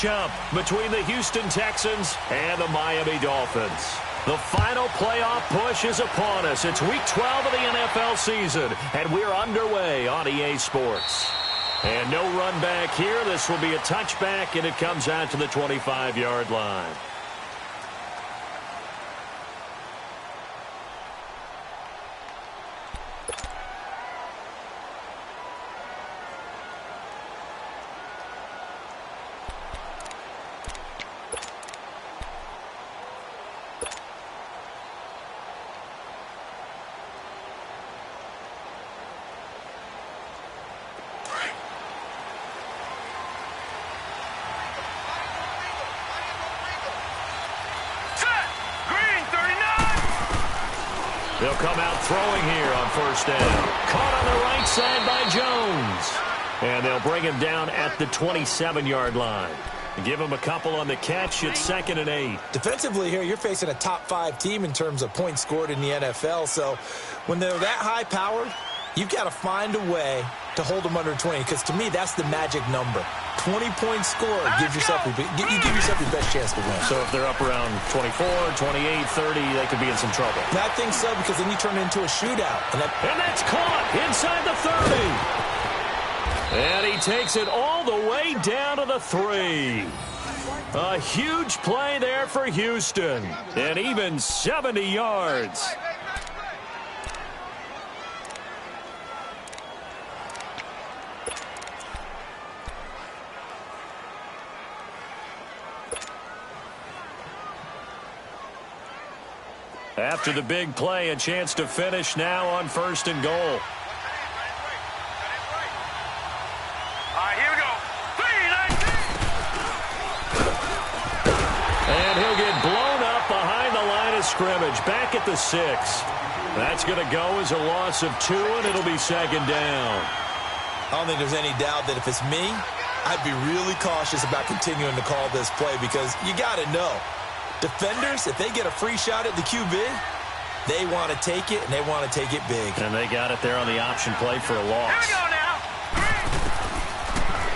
matchup between the Houston Texans and the Miami Dolphins. The final playoff push is upon us. It's Week 12 of the NFL season, and we're underway on EA Sports. And no run back here. This will be a touchback, and it comes out to the 25-yard line. They'll come out throwing here on first down. Caught on the right side by Jones. And they'll bring him down at the 27-yard line. Give him a couple on the catch. It's 2nd and 8. Defensively here, you're facing a top-5 team in terms of points scored in the NFL. So when they're that high-powered, you've got to find a way to hold them under 20. Because to me, that's the magic number. 20 points scored, you give yourself your best chance to win. So if they're up around 24, 28, 30, they could be in some trouble. And I think so, because then you turn it into a shootout. And that's caught inside the 30. And he takes it all the way down to the 3. A huge play there for Houston. And even 70 yards. After the big play, a chance to finish now on 1st and goal. All right, here we go. 3-19. And he'll get blown up behind the line of scrimmage. Back at the 6. That's going to go as a loss of 2, and it'll be 2nd down. I don't think there's any doubt that if it's me, I'd be really cautious about continuing to call this play, because you got to know. Defenders, if they get a free shot at the QB, they want to take it, and they want to take it big. And they got it there on the option play for a loss. Here we go now.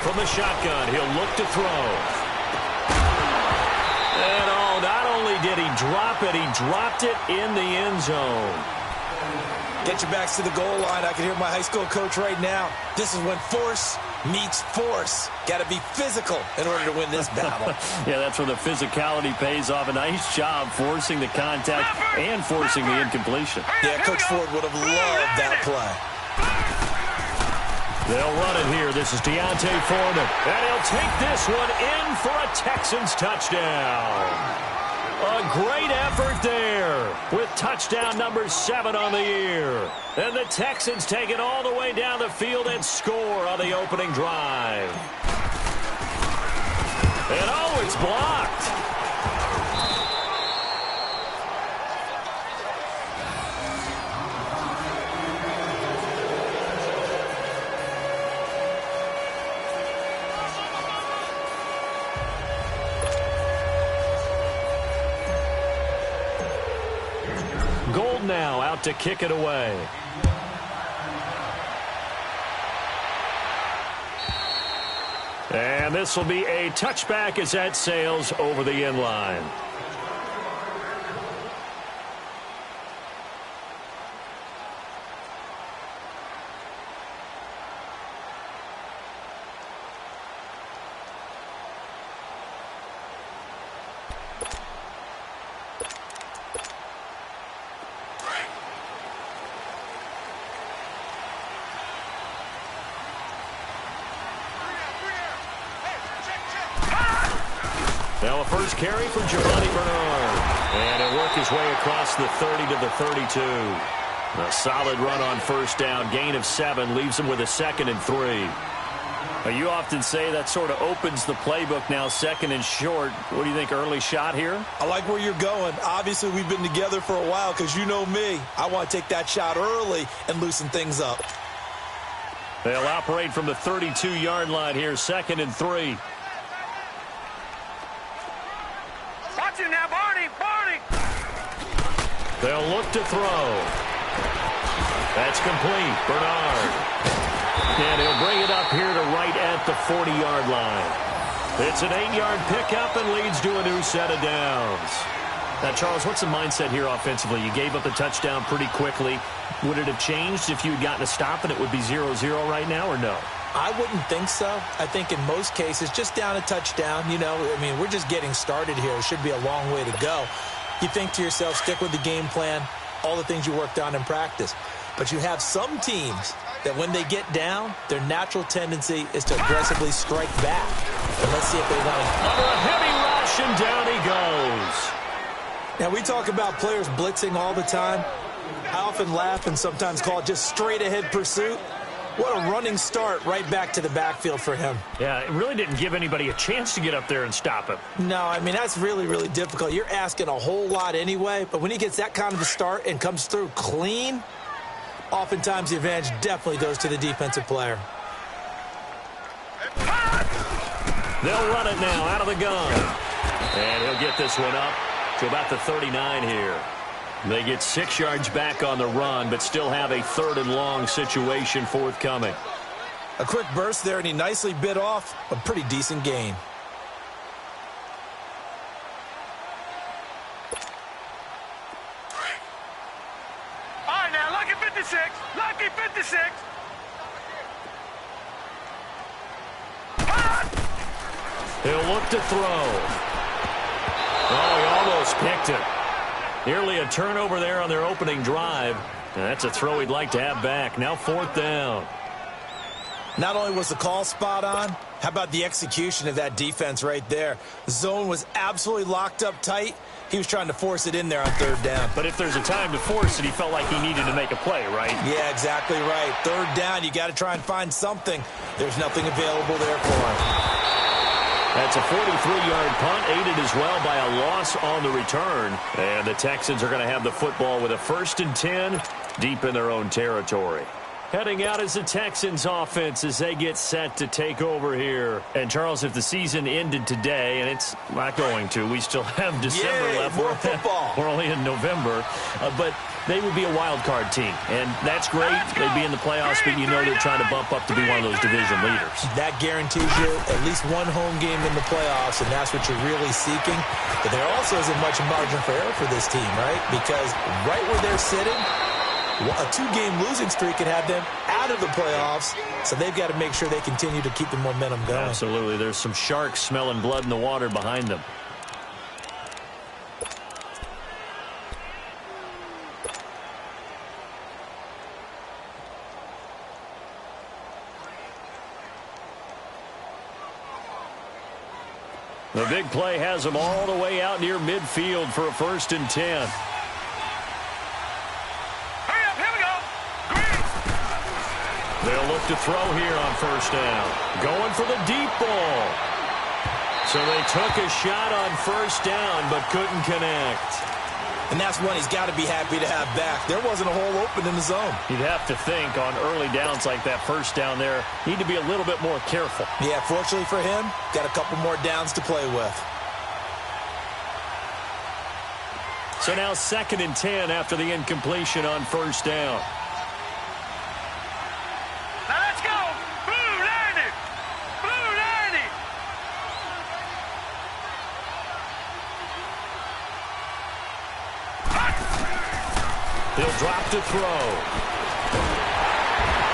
From the shotgun, he'll look to throw. And not only did he drop it, he dropped it in the end zone. Get your backs to the goal line. I can hear my high school coach right now. This is when force meets force. Got to be physical in order to win this battle. Yeah, that's where the physicality pays off. A nice job forcing the contact and forcing the incompletion. Yeah, Coach Ford would have loved that play. They'll run it here. This is Deontay Foreman. And he'll take this one in for a Texans touchdown. A great effort there with touchdown number 7 on the year. And the Texans take it all the way down the field and score on the opening drive. And it's blocked. Now out to kick it away. And this will be a touchback as that sails over the end line. Now a first carry for Giovanni Bernard. And he'll work his way across the 30 to the 32. A solid run on first down. Gain of 7 leaves him with a 2nd and 3. You often say that sort of opens the playbook now, 2nd and short. What do you think, early shot here? I like where you're going. Obviously, we've been together for a while because you know me. I want to take that shot early and loosen things up. They'll operate from the 32-yard line here, 2nd and 3. Watch him now, Barney! They'll look to throw. That's complete. Bernard. And he'll bring it up here to right at the 40-yard line. It's an 8-yard pickup and leads to a new set of downs. Now, Charles, what's the mindset here offensively? You gave up a touchdown pretty quickly. Would it have changed if you had gotten a stop and it would be 0-0 right now, or no? I wouldn't think so. I think in most cases, just down a touchdown, we're just getting started here. It should be a long way to go. You think to yourself, stick with the game plan, all the things you worked on in practice. But you have some teams that when they get down, their natural tendency is to aggressively strike back. And let's see if they want to. Under a heavy rush, and down he goes. Now, we talk about players blitzing all the time. I often laugh and sometimes call it just straight-ahead pursuit. What a running start right back to the backfield for him. Yeah, it really didn't give anybody a chance to get up there and stop him. No, that's really, really difficult. You're asking a whole lot anyway, but when he gets that kind of a start and comes through clean, oftentimes the advantage definitely goes to the defensive player. They'll run it now out of the gun. And he'll get this one up to about the 39 here. They get 6 yards back on the run, but still have a 3rd and long situation forthcoming. A quick burst there, and he nicely bit off a pretty decent gain. All right, now, lucky 56. Lucky 56. He'll look to throw. Oh, he almost picked it. Nearly a turnover there on their opening drive. And that's a throw he'd like to have back. Now 4th down. Not only was the call spot on, how about the execution of that defense right there? The zone was absolutely locked up tight. He was trying to force it in there on 3rd down. But if there's a time to force it, he felt like he needed to make a play, right? Yeah, exactly right. 3rd down, you got to try and find something. There's nothing available there for him. That's a 43-yard punt, aided as well by a loss on the return. And the Texans are going to have the football with a 1st and 10 deep in their own territory. Heading out is the Texans offense as they get set to take over here. And, Charles, if the season ended today, and it's not going to, we still have December left. More football. We're only in November. But they would be a wild card team. And that's great. They'd be in the playoffs, but you know they're trying to bump up to be one of those division leaders. That guarantees you at least one home game in the playoffs, and that's what you're really seeking. But there also isn't much margin for error for this team, right? Because right where they're sitting, a 2-game losing streak could have them out of the playoffs, so they've got to make sure they continue to keep the momentum going. Absolutely. There's some sharks smelling blood in the water behind them. The big play has them all the way out near midfield for a 1st and 10. They'll look to throw here on 1st down. Going for the deep ball. So they took a shot on 1st down, but couldn't connect. And that's one he's got to be happy to have back. There wasn't a hole open in the zone. You'd have to think on early downs like that 1st down there, need to be a little bit more careful. Yeah, fortunately for him, got a couple more downs to play with. So now 2nd and 10 after the incompletion on 1st down. He'll drop to throw.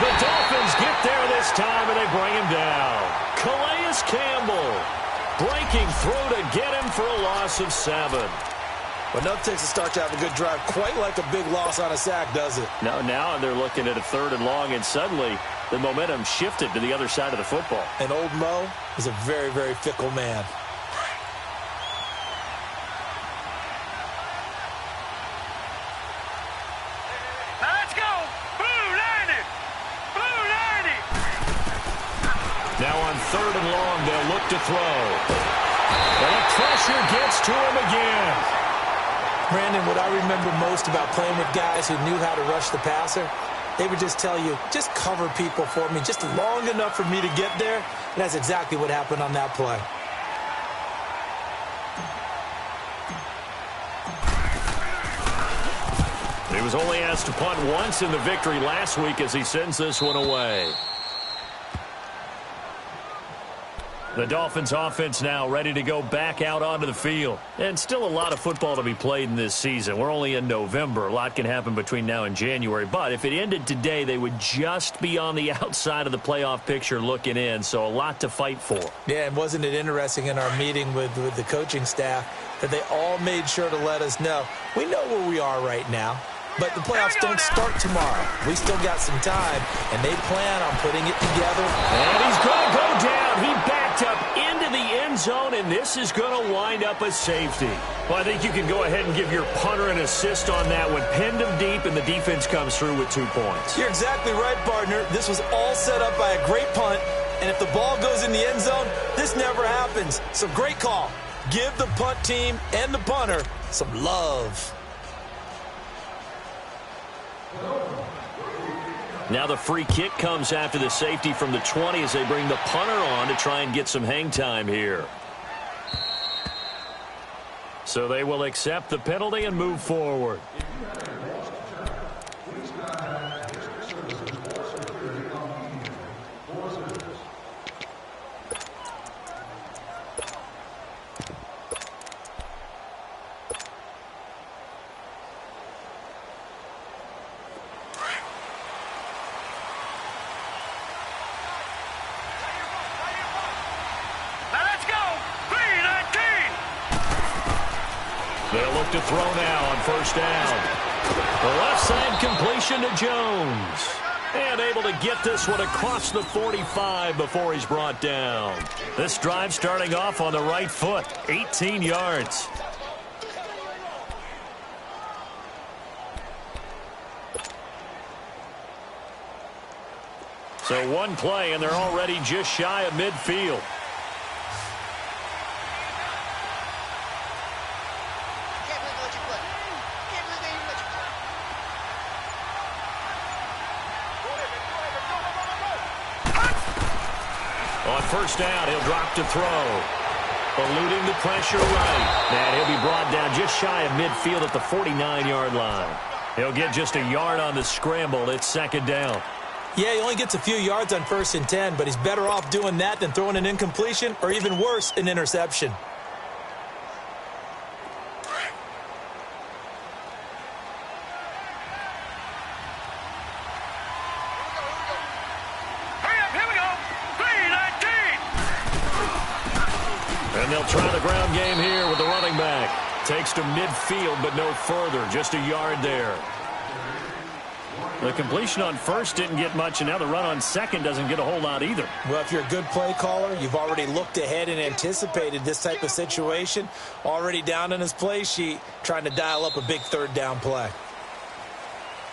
The Dolphins get there this time, and they bring him down. Calais Campbell breaking through to get him for a loss of 7. But nothing takes a start to have a good drive quite like a big loss on a sack, does it? No, now they're looking at a 3rd and long, and suddenly the momentum shifted to the other side of the football. And old Mo is a very, very fickle man. Now on 3rd and long, they'll look to throw. And the pressure gets to him again. Brandon, what I remember most about playing with guys who knew how to rush the passer, they would just tell you, just cover people for me, just long enough for me to get there. And that's exactly what happened on that play. He was only asked to punt once in the victory last week as he sends this one away. The Dolphins offense now ready to go back out onto the field. And still a lot of football to be played in this season. We're only in November. A lot can happen between now and January. But if it ended today, they would just be on the outside of the playoff picture looking in. So a lot to fight for. Yeah, and wasn't it interesting in our meeting with the coaching staff that they all made sure to let us know, we know where we are right now. But the playoffs don't start tomorrow. We still got some time, and they plan on putting it together. And he's going to go down. He backed up into the end zone, and this is going to wind up a safety. Well, I think you can go ahead and give your punter an assist on that one. Pinned him deep, and the defense comes through with 2 points. You're exactly right, partner. This was all set up by a great punt, and if the ball goes in the end zone, this never happens. So great call. Give the punt team and the punter some love. Now the free kick comes after the safety from the 20 as they bring the punter on to try and get some hang time here. So they will accept the penalty and move forward. They'll look to throw now on first down. The left side completion to Jones. And able to get this one across the 45 before he's brought down. This drive starting off on the right foot. 18 yards. So one play, and they're already just shy of midfield. On first down, he'll drop to throw. Eluding the pressure right. And he'll be brought down just shy of midfield at the 49-yard line. He'll get just a yard on the scramble. It's second down. Yeah, he only gets a few yards on 1st and 10, but he's better off doing that than throwing an incompletion or even worse, an interception. And they'll try the ground game here with the running back. Takes to midfield, but no further. Just a yard there. The completion on first didn't get much, and now the run on second doesn't get a whole lot either. Well, if you're a good play caller, you've already looked ahead and anticipated this type of situation. Already down on his play sheet, trying to dial up a big third down play.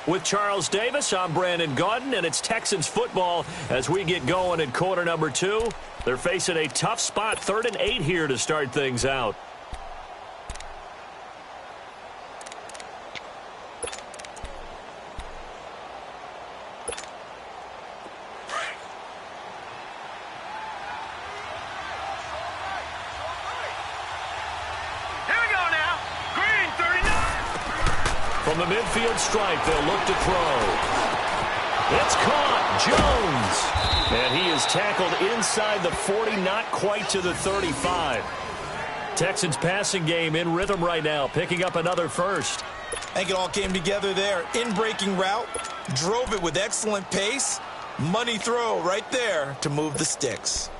With Charles Davis, I'm Brandon Gaudin, and it's Texans football as we get going in quarter number 2. They're facing a tough spot, 3rd and 8 here to start things out. From the midfield stripe, they'll look to throw. It's caught. Jones. And he is tackled inside the 40, not quite to the 35. Texans passing game in rhythm right now, picking up another first. I think it all came together there. In-breaking route, drove it with excellent pace. Money throw right there to move the sticks.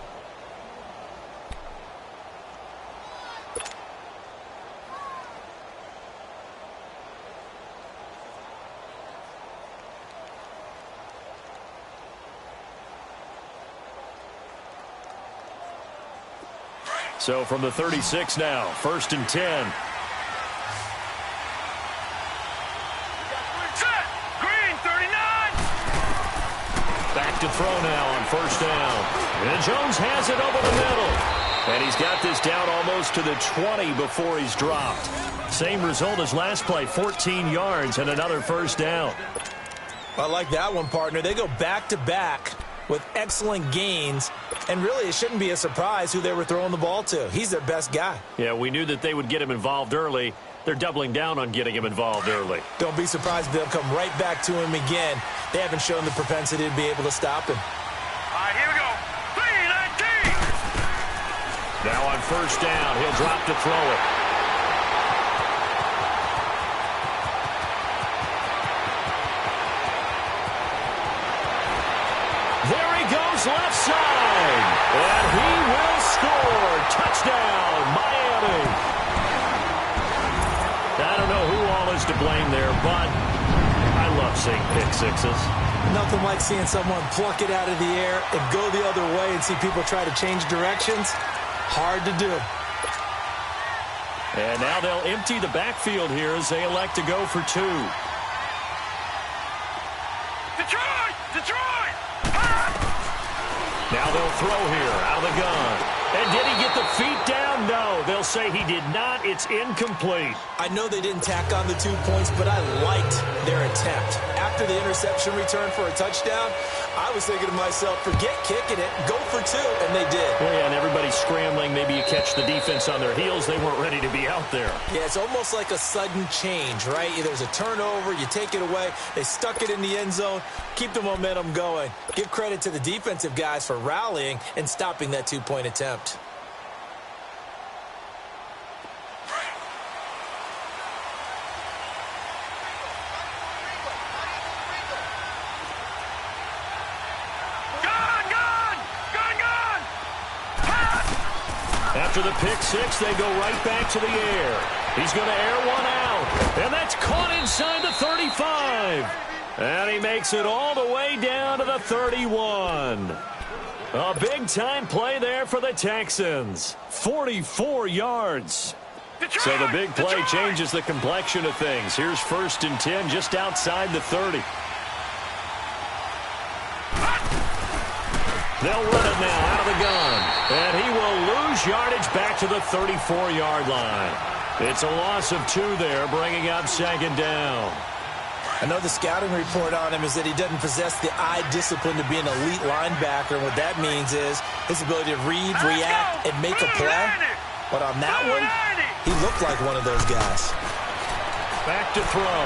So from the 36 now, 1st and 10. Set. Green, 39. Back to throw now on first down. And Jones has it over the middle. And he's got this down almost to the 20 before he's dropped. Same result as last play, 14 yards and another first down. I like that one, partner. They go back-to-back with excellent gains. And really, it shouldn't be a surprise who they were throwing the ball to. He's their best guy. Yeah, we knew that they would get him involved early. They're doubling down on getting him involved early. Don't be surprised if they'll come right back to him again. They haven't shown the propensity to be able to stop him. All right, here we go. 319. Now on first down, he'll drop to throw it. There he goes left side. And he will score. Touchdown, Miami. I don't know who all is to blame there, but I love seeing pick sixes. Nothing like seeing someone pluck it out of the air and go the other way and see people try to change directions. Hard to do. And now they'll empty the backfield here as they elect to go for two. Detroit! Detroit! Now they'll throw here out of the gun. And did he get the feet down? No. They'll say he did not. It's incomplete. I know they didn't tack on the 2 points, but I liked their attempt. After the interception return for a touchdown, I was thinking to myself, forget kicking it, go for two, and they did. Well, yeah, and everybody's scrambling. Maybe you catch the defense on their heels. They weren't ready to be out there. Yeah, it's almost like a sudden change, right? There's a turnover, you take it away, they stuck it in the end zone, keep the momentum going. Give credit to the defensive guys for rallying and stopping that 2-point attempt. After the pick six, they go right back to the air. He's going to air one out. And that's caught inside the 35. And he makes it all the way down to the 31. A big-time play there for the Texans. 44 yards. So the big play changes the complexion of things. Here's 1st and 10 just outside the 30. They'll run it now out of the gun. And he will lose yardage back to the 34-yard line. It's a loss of 2 there, bringing up 2nd down. I know the scouting report on him is that he doesn't possess the eye discipline to be an elite linebacker. And what that means is his ability to read, react, and make a play. But on that one, he looked like one of those guys. Back to throw.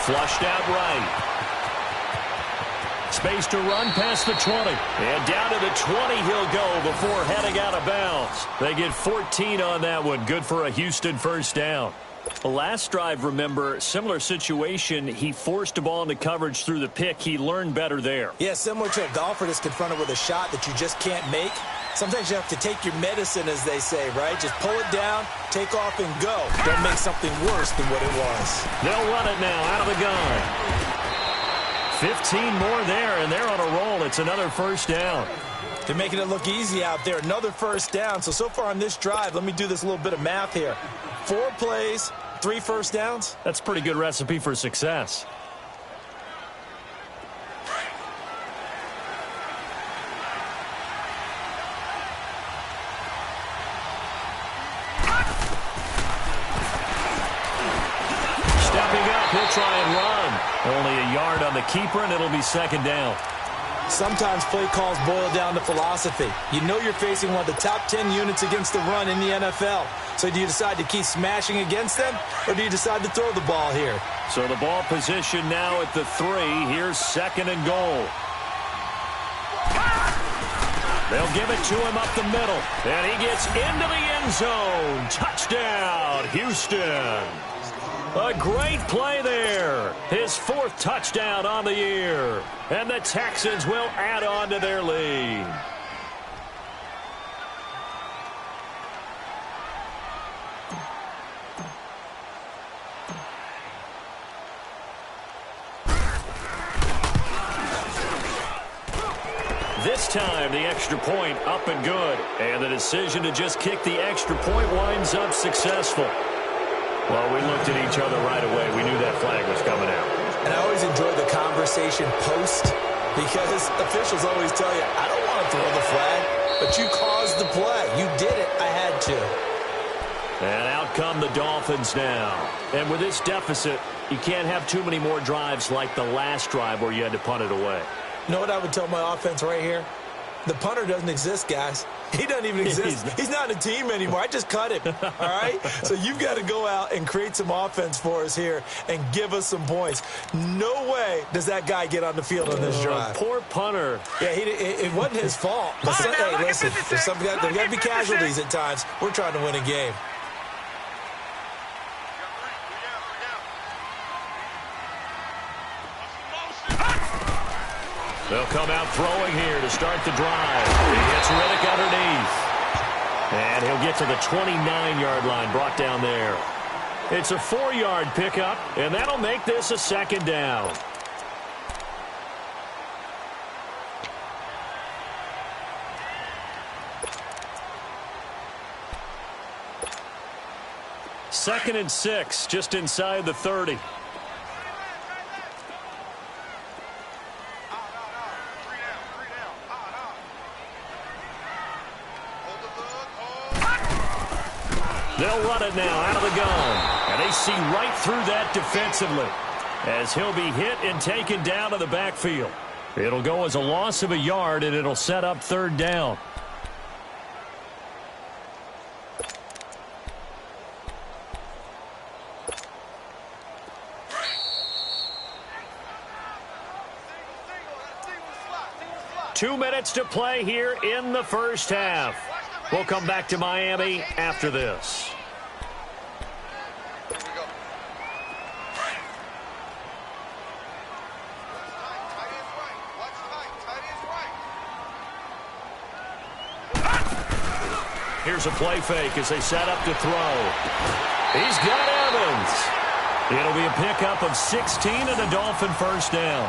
Flushed out right. Space to run past the 20. And down to the 20 he'll go before heading out of bounds. They get 14 on that one. Good for a Houston first down. The last drive, remember, similar situation. He forced a ball into coverage through the pick. He learned better there. Yeah, similar to a golfer that's confronted with a shot that you just can't make. Sometimes you have to take your medicine, as they say, right? Just pull it down, take off, and go. Don't make something worse than what it was. They'll run it now out of the gun. 15 more there, and they're on a roll. It's another first down. They're making it look easy out there. Another first down. So far on this drive, let me do this little bit of math here. 4 plays, 3 first downs. That's a pretty good recipe for success. He'll try and run. Only a yard on the keeper, and it'll be 2nd down. Sometimes play calls boil down to philosophy. You know you're facing one of the top 10 units against the run in the NFL. So do you decide to keep smashing against them, or do you decide to throw the ball here? So the ball position now at the 3. Here's 2nd and goal. They'll give it to him up the middle. And he gets into the end zone. Touchdown, Houston. A great play there. His 4th touchdown on the year. And the Texans will add on to their lead. This time, the extra point up and good. And the decision to just kick the extra point winds up successful. Well, we looked at each other right away. We knew that flag was coming out. And I always enjoy the conversation post because officials always tell you, I don't want to throw the flag, but you caused the play. You did it. I had to. And out come the Dolphins now. And with this deficit, you can't have too many more drives like the last drive where you had to punt it away. You know what I would tell my offense right here? The punter doesn't exist, guys. He doesn't even exist. He's not a team anymore. I just cut him, all right? So you've got to go out and create some offense for us here and give us some points. No way does that guy get on the field on this drive. Poor punter. Yeah, it wasn't his fault. But hey, listen, there's got to be casualties at times. We're trying to win a game. They'll come out throwing here to start the drive. He hits Riddick underneath. And he'll get to the 29-yard line, brought down there. It's a 4-yard pickup, and that'll make this a second down. Second and 6, just inside the 30. They'll run it now out of the gun. And they see right through that defensively as he'll be hit and taken down to the backfield. It'll go as a loss of a yard, and it'll set up third down. Two minutes to play here in the first half. We'll come back to Miami after this. Here's a play fake as they set up to throw. He's got Evans. It'll be a pickup of 16 and a Dolphin first down.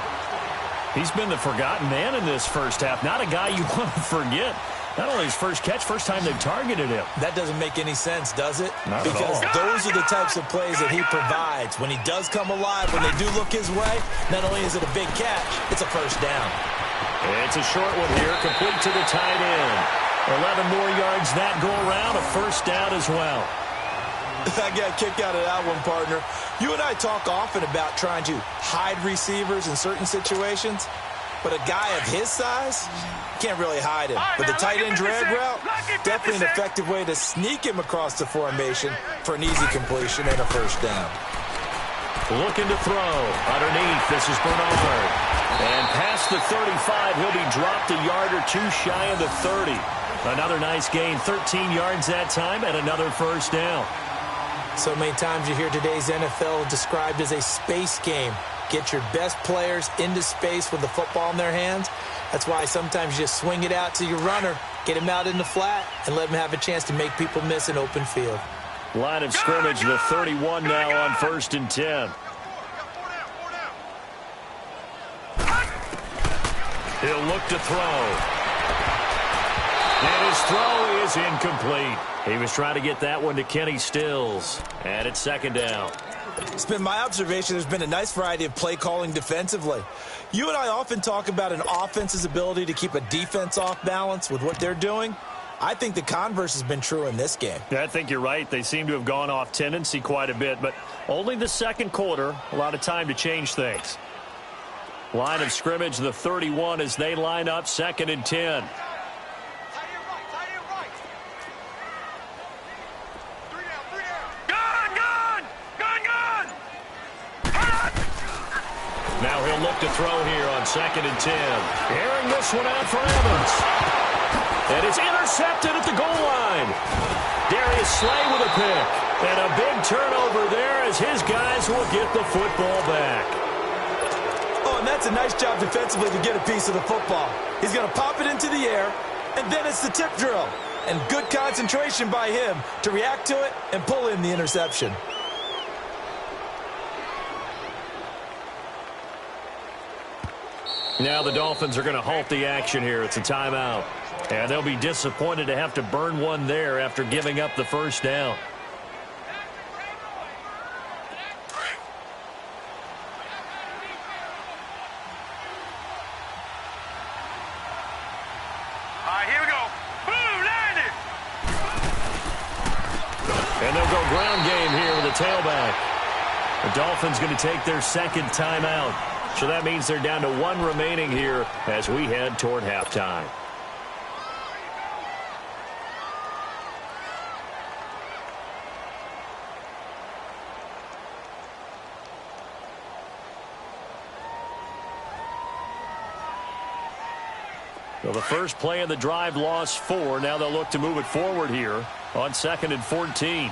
He's been the forgotten man in this first half. Not a guy you want to forget. Not only his first catch, first time they've targeted him. That doesn't make any sense, does it? Not because at all. Those are the types of plays that he provides. When he does come alive, when they do look his way, not only is it a big catch, it's a first down. It's a short one here, complete to the tight end. 11 more yards that go around, a first down as well. I got a kick out of that one, partner. You and I talk often about trying to hide receivers in certain situations, but a guy of his size, can't really hide him. But the tight end drag route, definitely an effective way to sneak him across the formation for an easy completion and a first down. Looking to throw. Underneath, this is Bernard. And past the 35, he'll be dropped a yard or two shy of the 30. Another nice gain, 13 yards that time, and another first down. So many times you hear today's NFL described as a space game. Get your best players into space with the football in their hands. That's why sometimes you just swing it out to your runner, get him out in the flat, and let him have a chance to make people miss an open field. Line of scrimmage, the 31 now on first and 10. He'll look to throw. And his throw is incomplete. He was trying to get that one to Kenny Stills. And it's second down. It's been my observation there's been a nice variety of play calling defensively. You and I often talk about an offense's ability to keep a defense off balance with what they're doing. I think the converse has been true in this game. Yeah, I think you're right. They seem to have gone off tendency quite a bit, but only the second quarter, a lot of time to change things. Line of scrimmage, the 31 as they line up, second and 10. Now he'll look to throw here on second and 10. Airing this one out for Evans. And it's intercepted at the goal line. Darius Slay with a pick. And a big turnover there as his guys will get the football back. Oh, and that's a nice job defensively to get a piece of the football. He's going to pop it into the air, and then it's the tip drill. And good concentration by him to react to it and pull in the interception. Now the Dolphins are going to halt the action here. It's a timeout. And they'll be disappointed to have to burn one there after giving up the first down. All right, here we go. Boom, landed. And they'll go ground game here with a tailback. The Dolphins going to take their second timeout. So that means they're down to one remaining here as we head toward halftime. Well, the first play of the drive lost 4. Now they'll look to move it forward here on 2nd and 14.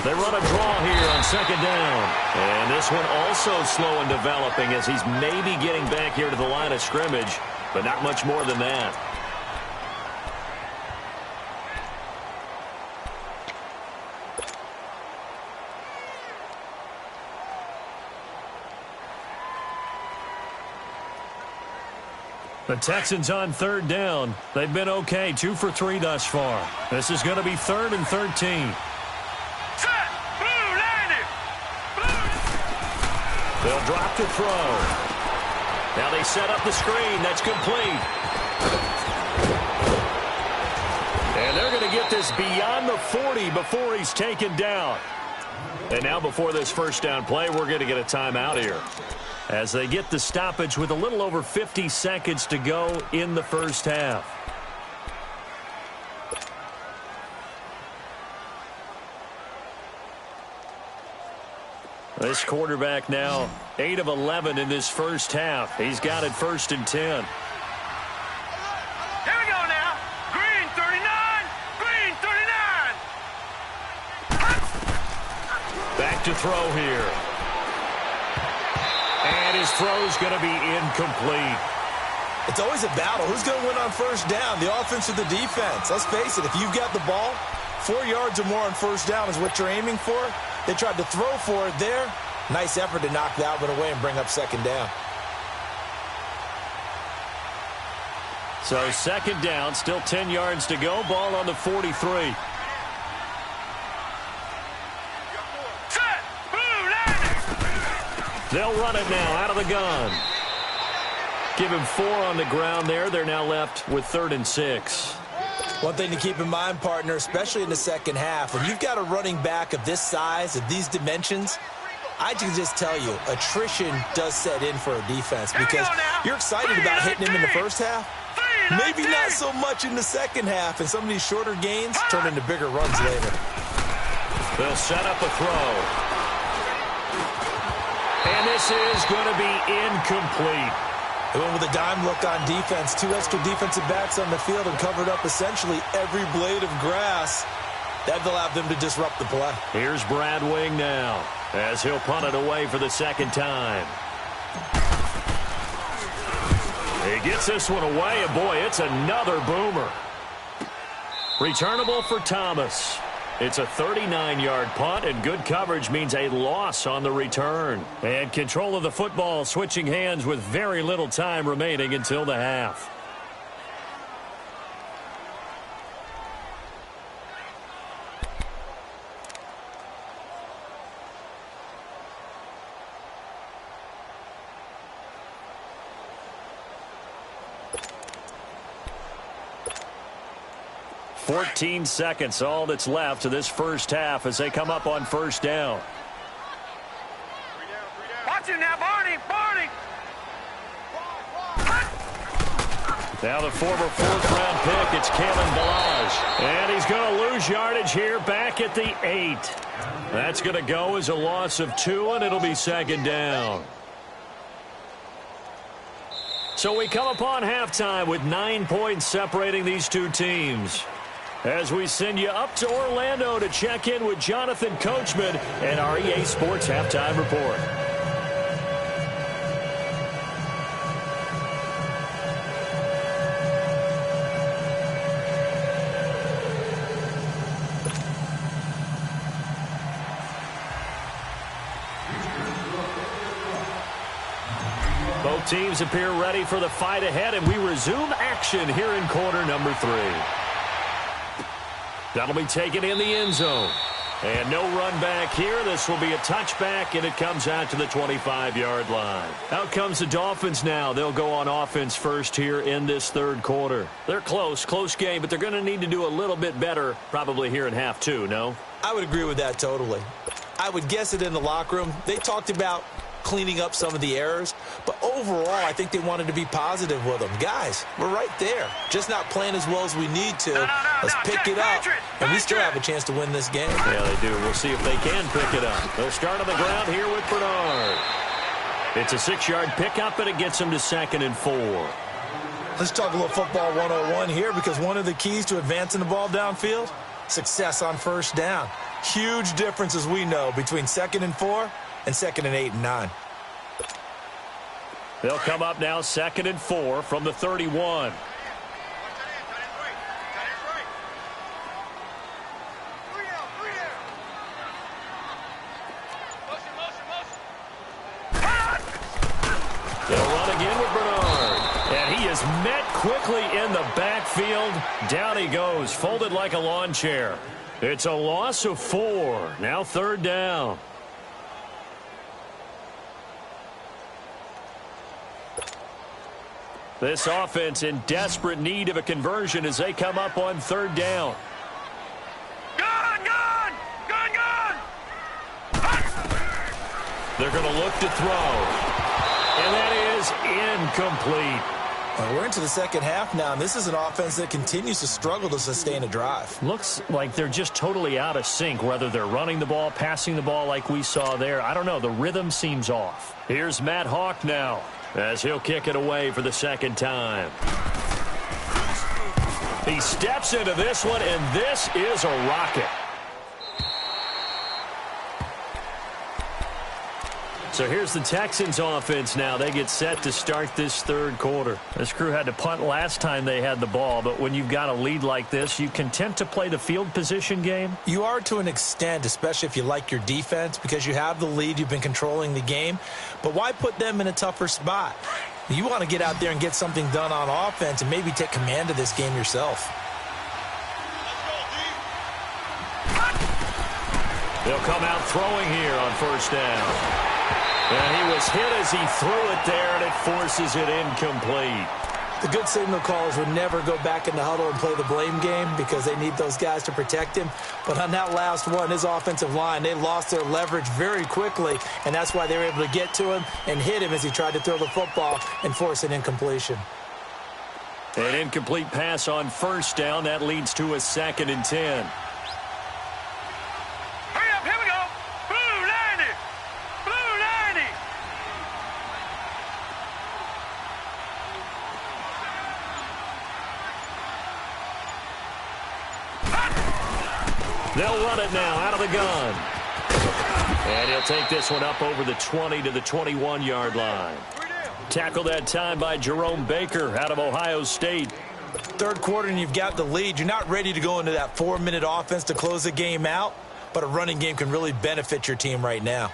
They run a draw here on 2nd down. And this one also slow in developing as he's maybe getting back here to the line of scrimmage, but not much more than that. The Texans on 3rd down. They've been okay, 2 for 3 thus far. This is going to be 3rd and 13. Set. Blue landing. They'll drop to throw. Now they set up the screen. That's complete. And they're going to get this beyond the 40 before he's taken down. And now before this first down play, we're going to get a timeout here, as they get the stoppage with a little over 50 seconds to go in the first half. This quarterback now 8 of 11 in this first half. He's got it 1st and 10. Here we go now. Green 39. Green 39. Back to throw here. And his throw's going to be incomplete. It's always a battle. Who's going to win on first down, the offense or the defense? Let's face it, if you've got the ball, 4 yards or more on first down is what you're aiming for. They tried to throw for it there. Nice effort to knock that one away and bring up 2nd down. So 2nd down, still 10 yards to go. Ball on the 43. They'll run it now out of the gun. Give him 4 on the ground there. They're now left with 3rd and 6. One thing to keep in mind, partner, especially in the second half, when you've got a running back of this size, of these dimensions, I can just tell you, attrition does set in for a defense because you're excited about hitting him in the first half. Maybe not so much in the second half, and some of these shorter gains turn into bigger runs later. They'll set up a throw. And this is going to be incomplete. They went with a dime look on defense. 2 extra defensive backs on the field and covered up essentially every blade of grass. That allowed them to disrupt the play. Here's Brad Wing now as he'll punt it away for the 2nd time. He gets this one away, and boy, it's another boomer. Returnable for Thomas. It's a 39-yard punt, and good coverage means a loss on the return. And control of the football switching hands with very little time remaining until the half. Fourteen seconds, all that's left to this first half as they come up on first down. Watch it now, Barney. Barney. Now the former 4th-round pick, it's Kalen Ballage. And he's going to lose yardage here back at the 8. That's going to go as a loss of 2, and it'll be 2nd down. So we come upon halftime with 9 points separating these two teams, as we send you up to Orlando to check in with Jonathan Coachman and our EA Sports Halftime Report. Both teams appear ready for the fight ahead, and we resume action here in quarter number 3. That'll be taken in the end zone. And no run back here. This will be a touchback, and it comes out to the 25-yard line. Out comes the Dolphins now. They'll go on offense first here in this 3rd quarter. They're close game, but they're going to need to do a little bit better probably here in half 2, no? I would agree with that totally. I would guess it in the locker room. They talked about cleaning up some of the errors, but overall I think they wanted to be positive with them. Guys, we're right there, just not playing as well as we need to. Let's pick it up, and we still have a chance to win this game. Yeah, they do. We'll see if they can pick it up. They'll start on the ground here with Bernard. It's a 6-yard pickup, and it gets him to 2nd and 4. Let's talk a little football 101 here, because one of the keys to advancing the ball downfield, success on first down. Huge difference, as we know, between 2nd and 4 and 2nd and 8 and 9. They'll come up now 2nd and 4 from the 31. They'll run again with Bernard. And he is met quickly in the backfield. Down he goes, folded like a lawn chair. It's a loss of 4. Now 3rd down. This offense in desperate need of a conversion as they come up on 3rd down. Gone! They're going to look to throw. And that is incomplete. Well, we're into the second half now, and this is an offense that continues to struggle to sustain a drive. Looks like they're just totally out of sync, whether they're running the ball, passing the ball like we saw there. I don't know. The rhythm seems off. Here's Matt Hawk now, as he'll kick it away for the 2nd time. He steps into this one, and this is a rocket. So here's the Texans offense now. They get set to start this 3rd quarter. This crew had to punt last time they had the ball, but when you've got a lead like this, you content to play the field position game? You are to an extent, especially if you like your defense, because you have the lead, you've been controlling the game. But why put them in a tougher spot? You want to get out there and get something done on offense and maybe take command of this game yourself. They'll come out throwing here on 1st down. And he was hit as he threw it there, and it forces it incomplete. The good signal callers would never go back in the huddle and play the blame game because they need those guys to protect him. But on that last one, his offensive line, they lost their leverage very quickly, and that's why they were able to get to him and hit him as he tried to throw the football and force an incompletion. An incomplete pass on 1st down. That leads to a 2nd and 10. They'll run it now out of the gun. And he'll take this one up over the 20 to the 21-yard line. Tackled that time by Jerome Baker out of Ohio State. 3rd quarter and you've got the lead. You're not ready to go into that 4-minute offense to close the game out, but a running game can really benefit your team right now.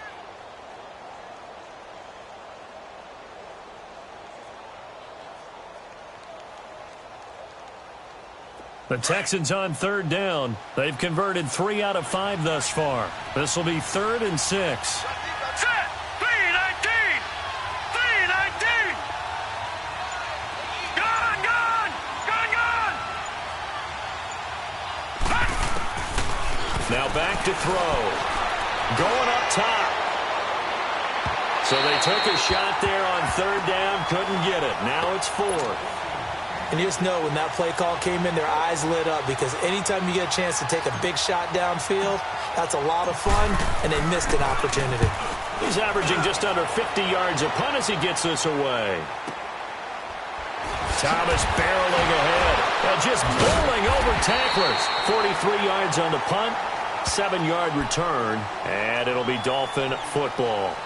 The Texans on 3rd down. They've converted 3 out of 5 thus far. This will be 3rd and 6. Set! 319! 319! Gone! Now back to throw. Going up top. So they took a shot there on 3rd down. Couldn't get it. Now it's 4th. And you just know when that play call came in, their eyes lit up because anytime you get a chance to take a big shot downfield, that's a lot of fun, and they missed an opportunity. He's averaging just under 50 yards a punt as he gets this away. Thomas barreling ahead. Just bowling over tacklers. 43 yards on the punt, 7-yard return, and it'll be Dolphin football.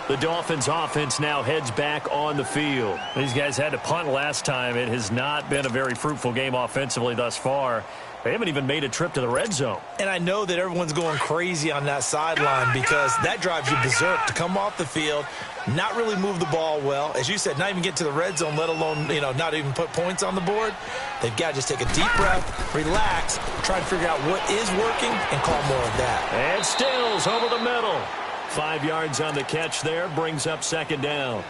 The Dolphins offense now heads back on the field. These guys had to punt last time. It has not been a very fruitful game offensively thus far. They haven't even made a trip to the red zone. And I know that everyone's going crazy on that sideline because that drives you berserk to come off the field, not really move the ball well. As you said, not even get to the red zone, let alone, not even put points on the board. They've got to just take a deep breath, relax, try to figure out what is working, and call more of that. And Stills over the middle. 5 yards on the catch there, brings up 2nd down.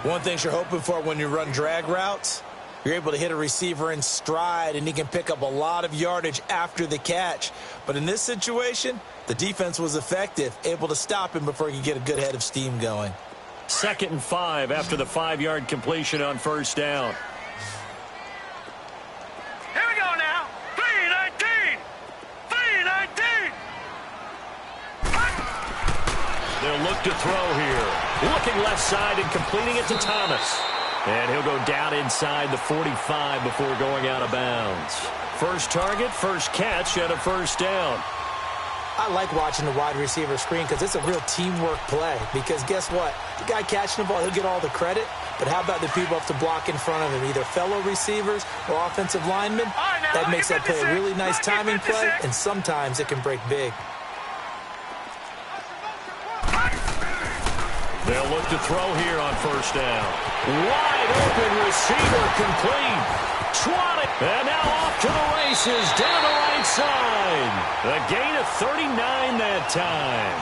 One thing you're hoping for when you run drag routes, you're able to hit a receiver in stride, and he can pick up a lot of yardage after the catch. But in this situation, the defense was effective, able to stop him before he could get a good head of steam going. 2nd and 5 after the 5-yard completion on 1st down. Here we go now. 319! 319! They'll look to throw here. Looking left side and completing it to Thomas. And he'll go down inside the 45 before going out of bounds. First target, first catch, and a first down. I like watching the wide receiver screen because it's a real teamwork play. Because guess what? The guy catching the ball, he'll get all the credit. But how about the people up to block in front of him, either fellow receivers or offensive linemen? That makes that play a really nice timing play, and sometimes it can break big. They'll look to throw here on first down. Wide open receiver complete. Swatted. And now off to the races down the right side. A gain of 39 that time.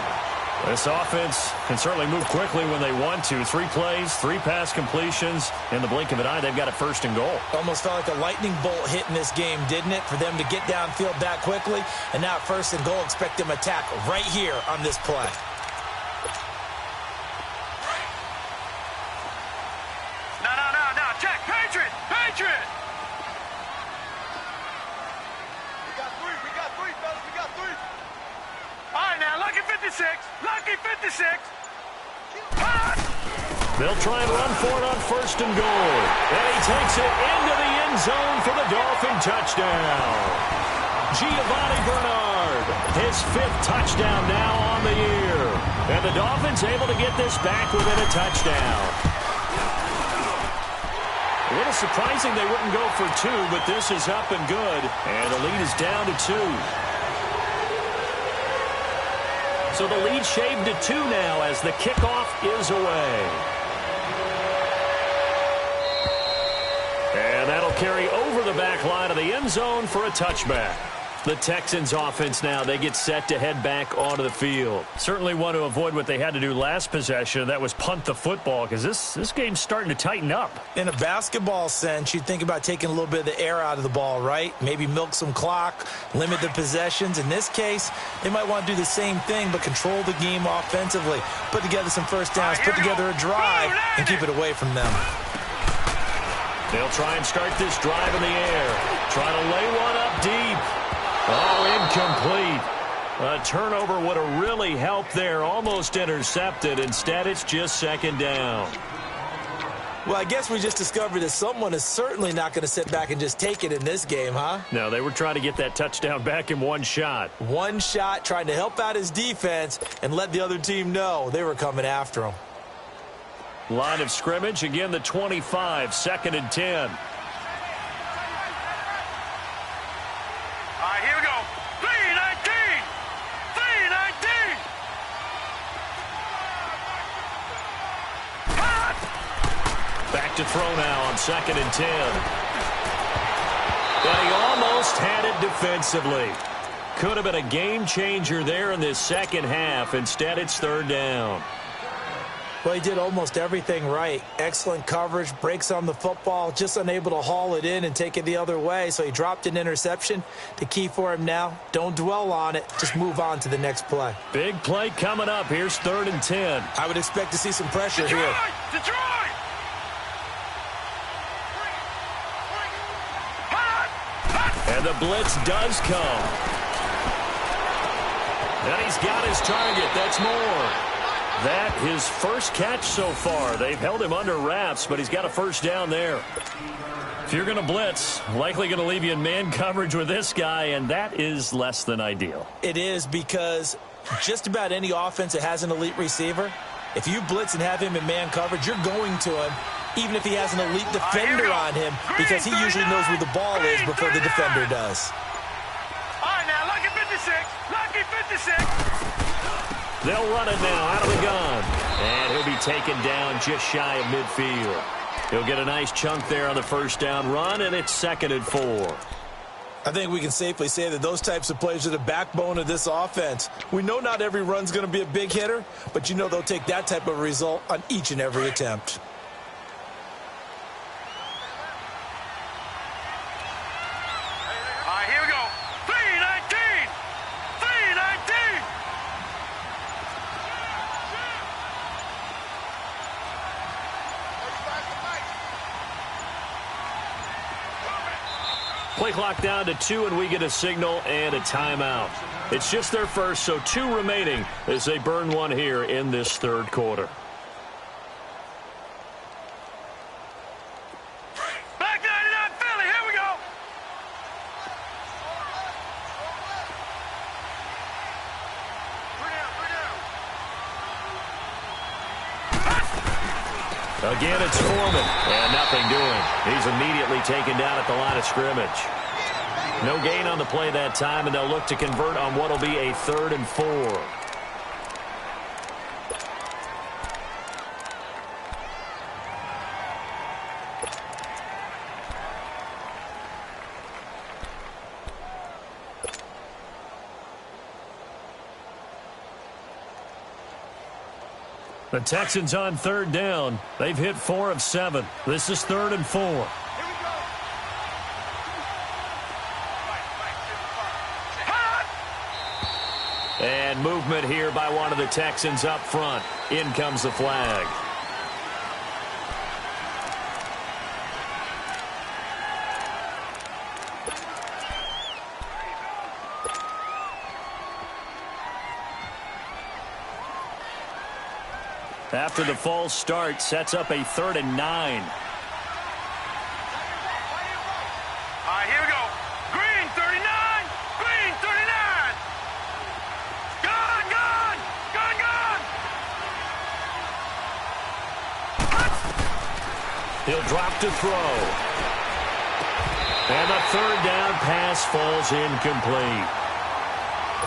This offense can certainly move quickly when they want to. 3 plays, 3 pass completions. In the blink of an eye, they've got a first and goal. Almost felt like a lightning bolt hit in this game, didn't it? For them to get downfield that quickly. And now first and goal, expect them to attack right here on this play. No. Check. Patriot. We got three, fellas. We got three. All right, now, lucky 56. Lucky 56. They'll try and run for it on first and goal. And he takes it into the end zone for the Dolphin touchdown. Giovanni Bernard, his 5th touchdown now on the year. And the Dolphins able to get this back within a touchdown. A little surprising they wouldn't go for 2, but this is up and good. And the lead is down to 2. So the lead shaved to 2 now as the kickoff is away. And that'll carry over the back line of the end zone for a touchback. The Texans offense now, they get set to head back onto the field. Certainly want to avoid what they had to do last possession. That was punt the football because this game's starting to tighten up. In a basketball sense, you think about taking a little bit of the air out of the ball, right? Maybe milk some clock, limit the possessions. In this case, they might want to do the same thing but control the game offensively. Put together some first downs, put together a drive, and keep it away from them. They'll try and start this drive in the air. Try to lay one up deep. Oh, incomplete. A turnover would have really helped there. Almost intercepted. Instead, it's just second down. Well, I guess we just discovered that someone is certainly not going to sit back and just take it in this game, huh? No, they were trying to get that touchdown back in one shot. One shot, trying to help out his defense and let the other team know they were coming after him. Line of scrimmage, again the 25, 2nd and 10. Here we go. 319. Back to throw now on 2nd and 10. But he almost had it defensively. Could have been a game changer there in this second half. Instead, it's 3rd down. Well, he did almost everything right. Excellent coverage, breaks on the football, just unable to haul it in and take it the other way. So he dropped an interception. The key for him now, don't dwell on it. Just move on to the next play. Big play coming up. Here's 3rd and 10. I would expect to see some pressure here. Detroit! And the blitz does come. And he's got his target. That's more. That his first catch so far. They've held him under wraps, but he's got a first down there. If you're going to blitz, likely going to leave you in man coverage with this guy, and that is less than ideal. It is, because just about any offense that has an elite receiver, if you blitz and have him in man coverage, you're going to him, even if he has an elite defender on him, because he usually knows where the ball is before the defender does. All right, now, lucky 56. Lucky 56. They'll run it now out of the gun. And he'll be taken down just shy of midfield. He'll get a nice chunk there on the first down run, and it's 2nd and 4. I think we can safely say that those types of plays are the backbone of this offense. We know not every run's going to be a big hitter, but you know they'll take that type of result on each and every attempt. All right, here we go. 319. 319. Play clock down to 2, and we get a signal and a timeout. It's just their first, so 2 remaining as they burn one here in this third quarter. Back 99 Philly, here we go. Again, it's Foreman, and nothing doing. He's immediately taken down at the line of scrimmage. No gain on the play that time, and they'll look to convert on what will be a 3rd and 4. The Texans on 3rd down. They've hit 4 of 7. This is 3rd and 4. Here we go. Hot. And movement here by one of the Texans up front. In comes the flag. After the false start, sets up a 3rd and 9. All right, here we go. Green 39. Green 39. Gone, gone, gone, gone. He'll drop to throw. And the 3rd down pass falls incomplete.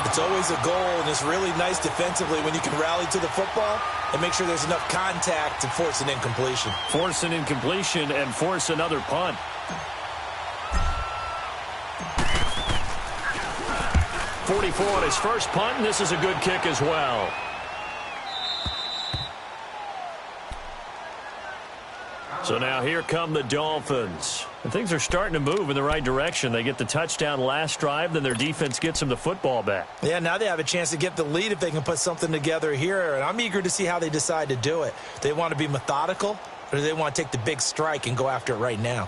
It's always a goal, and it's really nice defensively when you can rally to the football and make sure there's enough contact to force an incompletion. Force an incompletion and force another punt. .44 on his first punt, and this is a good kick as well. So now here come the Dolphins. And things are starting to move in the right direction. They get the touchdown last drive, then their defense gets them the football back. Yeah, now they have a chance to get the lead if they can put something together here. And I'm eager to see how they decide to do it. Do they want to be methodical, or do they want to take the big strike and go after it right now?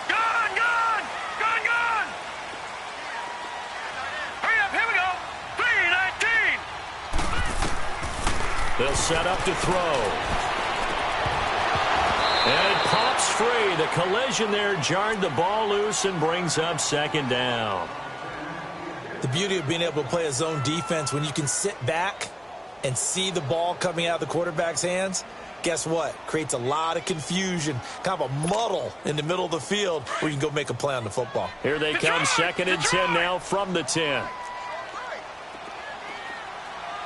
Gone, gone, gone, gone. Hurry up, here we go. 319. They'll set up to throw. And it pops free. The collision there jarred the ball loose and brings up 2nd down. The beauty of being able to play a zone defense when you can sit back and see the ball coming out of the quarterback's hands, guess what? Creates a lot of confusion, kind of a muddle in the middle of the field where you can go make a play on the football. Here they come, 2nd and 10 now from the 10.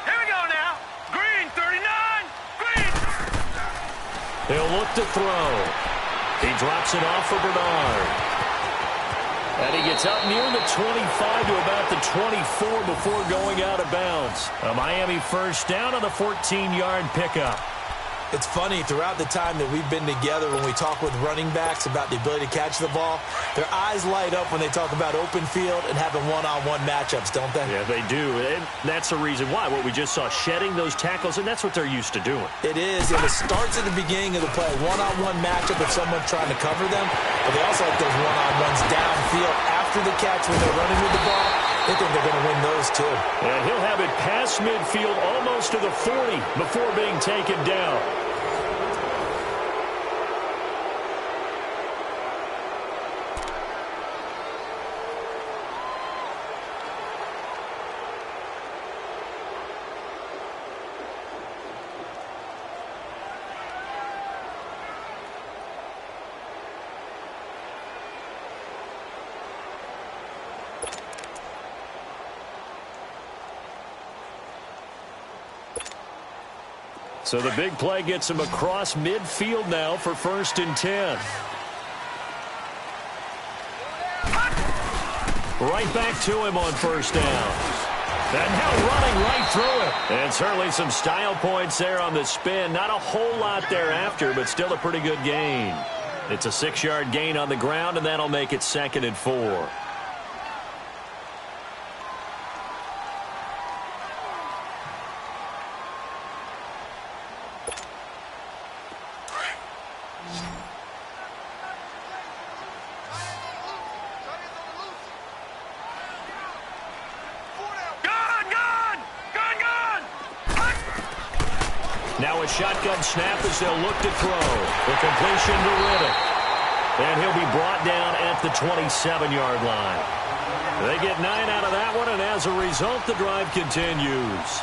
Here we go now. Green 39. Green. He'll look to throw. He drops it off for Bernard. And he gets up near the 25 to about the 24 before going out of bounds. A Miami first down on the 14-yard pickup. It's funny, throughout the time that we've been together, when we talk with running backs about the ability to catch the ball, their eyes light up when they talk about open field and having one-on-one matchups, don't they? Yeah, they do. And that's the reason why. What we just saw, shedding those tackles, and that's what they're used to doing. It is, and it starts at the beginning of the play. One-on-one matchup if someone's trying to cover them, but they also like those one-on-ones downfield after the catch when they're running with the ball. They think they're going to win those, too. And he'll have it past midfield almost to the 40 before being taken down. So the big play gets him across midfield now for 1st and 10. Right back to him on 1st down. And now running right through it. And certainly some style points there on the spin. Not a whole lot thereafter, but still a pretty good gain. It's a 6-yard gain on the ground, and that'll make it 2nd and 4. shotgun snap as they'll look to throw. The completion to Riddick. And he'll be brought down at the 27-yard line. They get 9 out of that one, and as a result, the drive continues.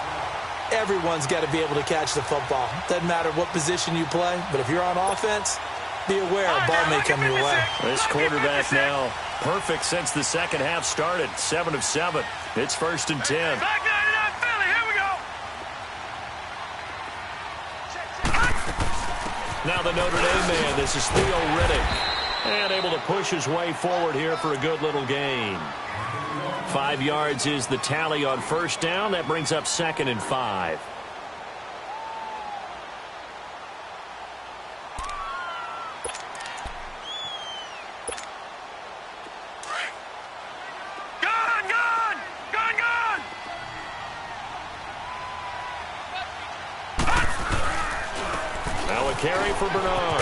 Everyone's got to be able to catch the football. Doesn't matter what position you play, but if you're on offense, be aware a ball may come your way. This quarterback now perfect since the second half started. 7 of 7. It's 1st and 10. Back 99 Philly. Here we go. Now the Notre Dame man. This is Theo Riddick. And able to push his way forward here for a good little gain. 5 yards is the tally on 1st down. That brings up 2nd and 5. Now a carry for Bernard.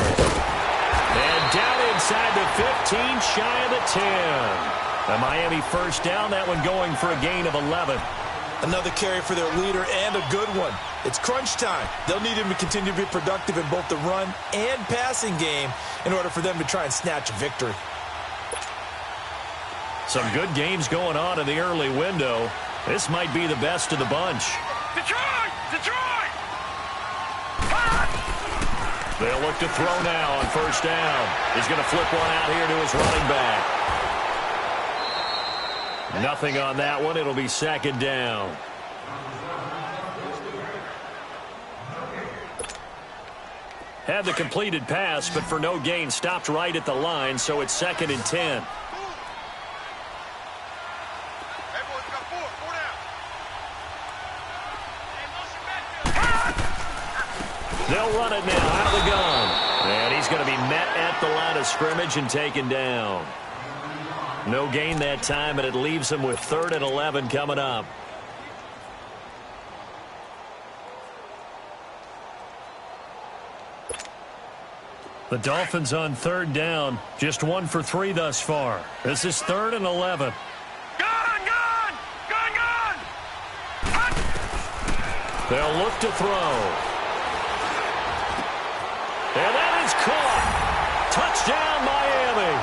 And down inside the 15, shy of the 10. A Miami 1st down, that one going for a gain of 11. Another carry for their leader, and a good one. It's crunch time. They'll need him to continue to be productive in both the run and passing game in order for them to try and snatch a victory. Some good games going on in the early window. This might be the best of the bunch. Detroit! Detroit! They'll look to throw now on 1st down. He's going to flip one out here to his running back. Nothing on that one. It'll be 2nd down. Had the completed pass, but for no gain, stopped right at the line, so it's 2nd and 10. Hey, boys, got 4 down. They'll run it now out of the gun. And he's going to be met at the line of scrimmage and taken down. No gain that time, and it leaves him with 3rd and 11 coming up. The Dolphins on 3rd down, just 1 for 3 thus far. This is 3rd and 11. Gun! They'll look to throw. And that is caught. Touchdown, Miami.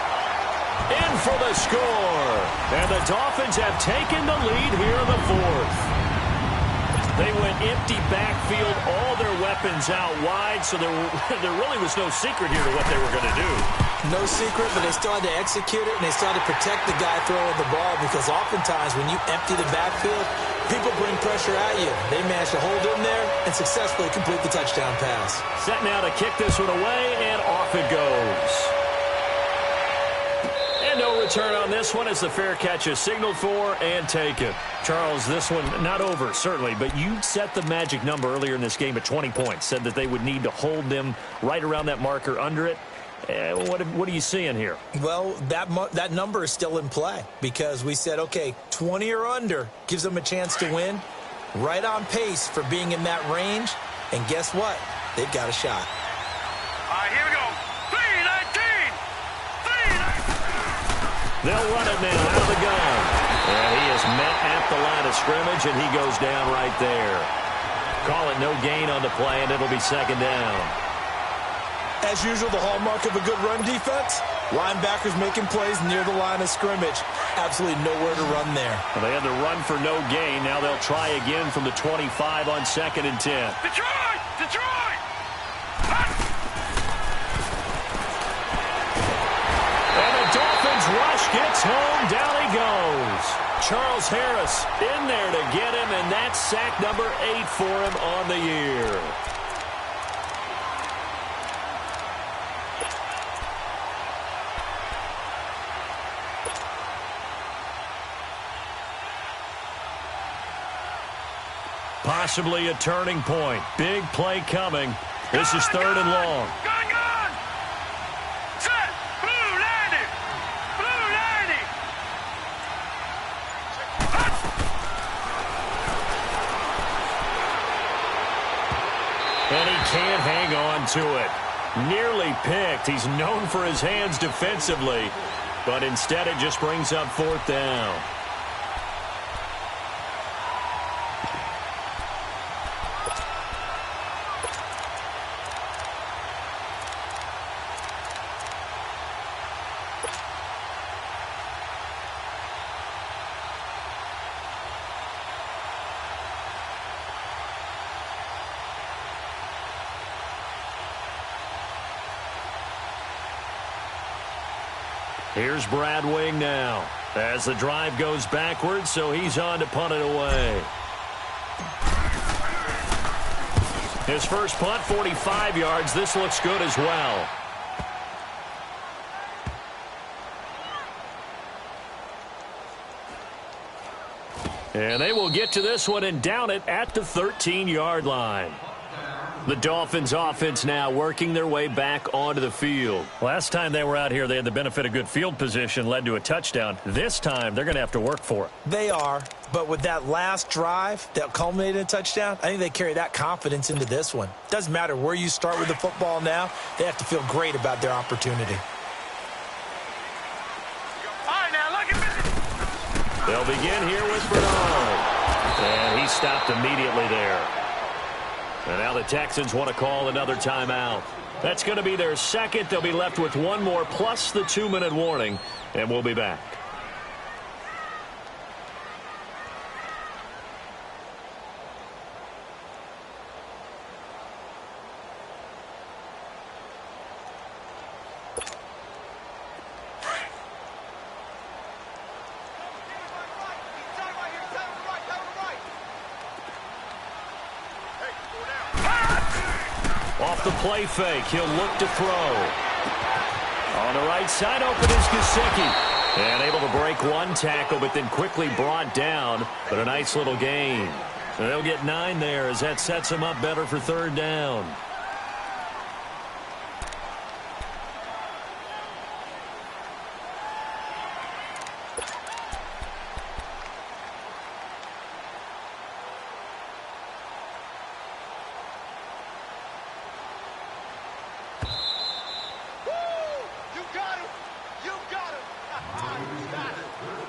In for the score. And the Dolphins have taken the lead here in the 4th. They went empty backfield, all their weapons out wide, so there really was no secret here to what they were going to do. No secret, but they still had to execute it, and they still had to protect the guy throwing the ball, because oftentimes when you empty the backfield, people bring pressure at you. They managed to hold in there and successfully complete the touchdown pass. Set now to kick this one away, and off it goes. No return on this one as the fair catch is signaled for and taken. Charles, this one not over, certainly, but you set the magic number earlier in this game at 20 points. Said that they would need to hold them right around that marker under it. What are you seeing here? Well, that number is still in play because we said, okay, 20 or under gives them a chance to win. Right on pace for being in that range. And guess what? They've got a shot. All right, here we go. 3-19! They'll run it now out of the gun. And he is met at the line of scrimmage, and he goes down right there. Call it no gain on the play, and it'll be 2nd down. As usual, the hallmark of a good run defense, linebackers making plays near the line of scrimmage. Absolutely nowhere to run there. Well, they had to run for no gain. Now they'll try again from the 25 on 2nd and 10. Detroit! Detroit! And the Dolphins rush gets home. Down he goes. Charles Harris in there to get him, and that's sack number 8 for him on the year. Possibly a turning point. Big play coming. This is 3rd and long. Gun! Set! Blue landing! Blue landing! And he can't hang on to it. Nearly picked. He's known for his hands defensively, but instead it just brings up 4th down. Here's Brad Wing now as the drive goes backwards, so he's on to punt it away. His first punt, 45 yards. This looks good as well. And they will get to this one and down it at the 13-yard line. The Dolphins offense now working their way back onto the field. Last time they were out here, they had the benefit of good field position, led to a touchdown. This time, they're going to have to work for it. They are, but with that last drive that culminated in a touchdown, I think they carry that confidence into this one. Doesn't matter where you start with the football now, they have to feel great about their opportunity. All right, now, look at this. They'll begin here with Bernard. And he stopped immediately there. And now the Texans want to call another timeout. That's going to be their second. They'll be left with one more plus the 2-minute warning, and we'll be back. Off the play fake, he'll look to throw. On the right side, open is Gesicki. And able to break one tackle, but then quickly brought down. But a nice little gain. So they'll get 9 there as that sets them up better for third down.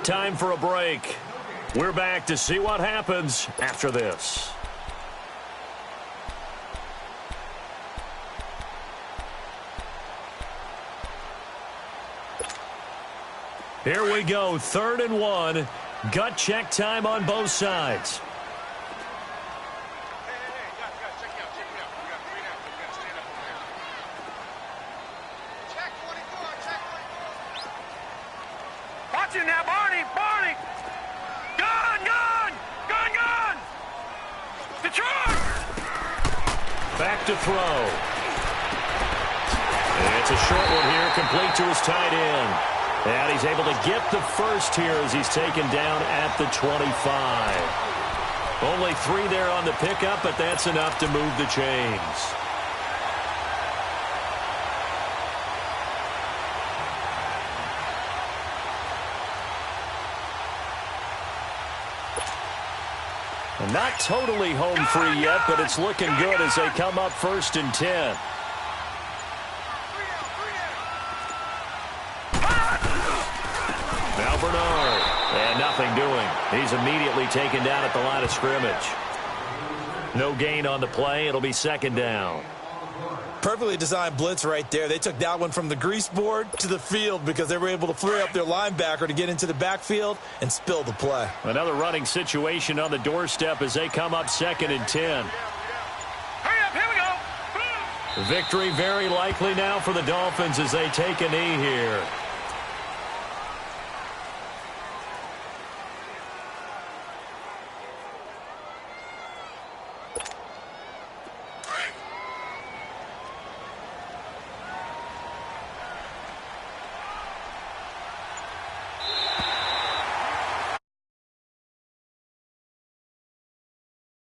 Time for a break. We're back to see what happens after this. Here we go, 3rd and 1. Gut check time on both sides. Now, Barney! Gun! Detroit! Back to throw. And it's a short one here, complete to his tight end. And he's able to get the first here as he's taken down at the 25. Only 3 there on the pickup, but that's enough to move the chains. Not totally home free yet, but it's looking good as they come up 1st and 10. Now Bernard. And nothing doing. He's immediately taken down at the line of scrimmage. No gain on the play. It'll be 2nd down. Perfectly designed blitz right there. They took that one from the grease board to the field because they were able to free up their linebacker to get into the backfield and spill the play. Another running situation on the doorstep as they come up 2nd and 10. Hurry up, here we go! Victory very likely now for the Dolphins as they take a knee here.